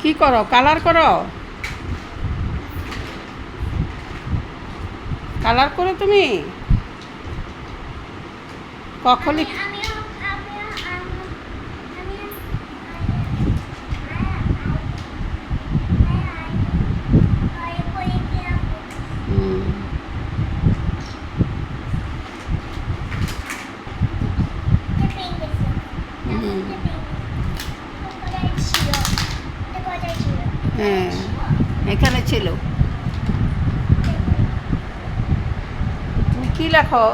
কি করো? কালার করো? কালার করো তুমি? কখন হ্যাঁ, এখানে ছিল। তুমি কি লেখো?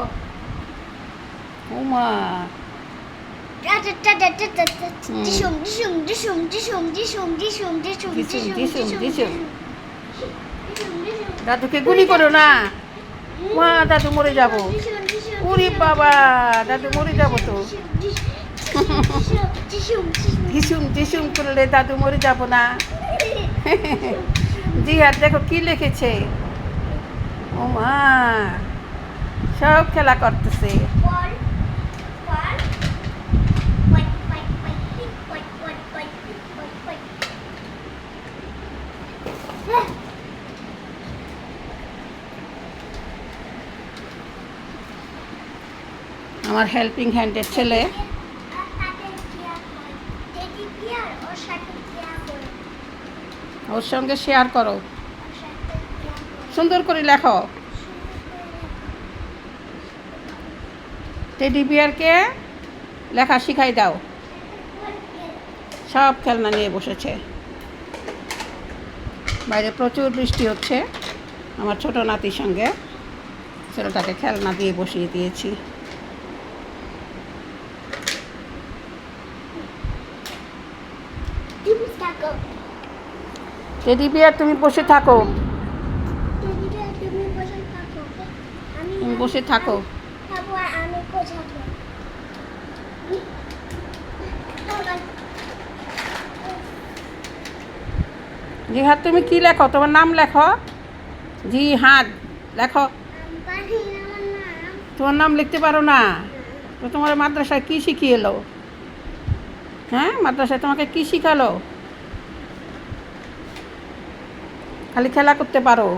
উমা দাদুকে গুলি করো না। মা, দাদু মরে যাবো। উরি বাবা, দাদু মরে যাবো তো। ঝিসুম ঝিসুম করলে দাদু মরে যাবো না। জিহাদ দেখো কি লিখেছে। ও মা, সব খেলা করতেছে। আমার হেল্পিং হ্যান্ডের ছেলে। ওর সঙ্গে শেয়ার করো, সুন্দর করে লেখো। টেডি বিয়ারকে লেখা শিখাই দাও। সব খেলনা নিয়ে বসেছে। বাইরে প্রচুর বৃষ্টি হচ্ছে। আমার ছোট নাতির সঙ্গে ছেলেটাকে খেলনা দিয়ে বসিয়ে দিয়েছি। টেডি বিয়ার তুমি বসে থাকো, তুমি বসে থাকো। জিহাদ তুমি কি লেখো? তোমার নাম লেখো। জিহাদ লেখো। তোমার নাম লিখতে পারো না তো? তোমার মাদ্রাসায় কি শিখিয়ে এলো? হ্যাঁ, মাদ্রাসায় তোমাকে কি শিখালো? খালি খেলা করতে পারো।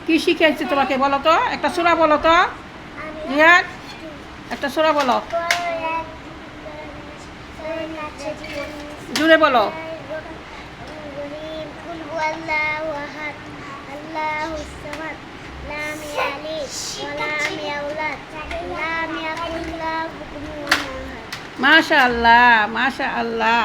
কি শিখিয়েছে তোমাকে বলো তো? একটা সূরা বলো তো। জিহাদ, একটা সূরা বলো, জুড়ে বলো। মাশাআল্লাহ, মাশাআল্লাহ।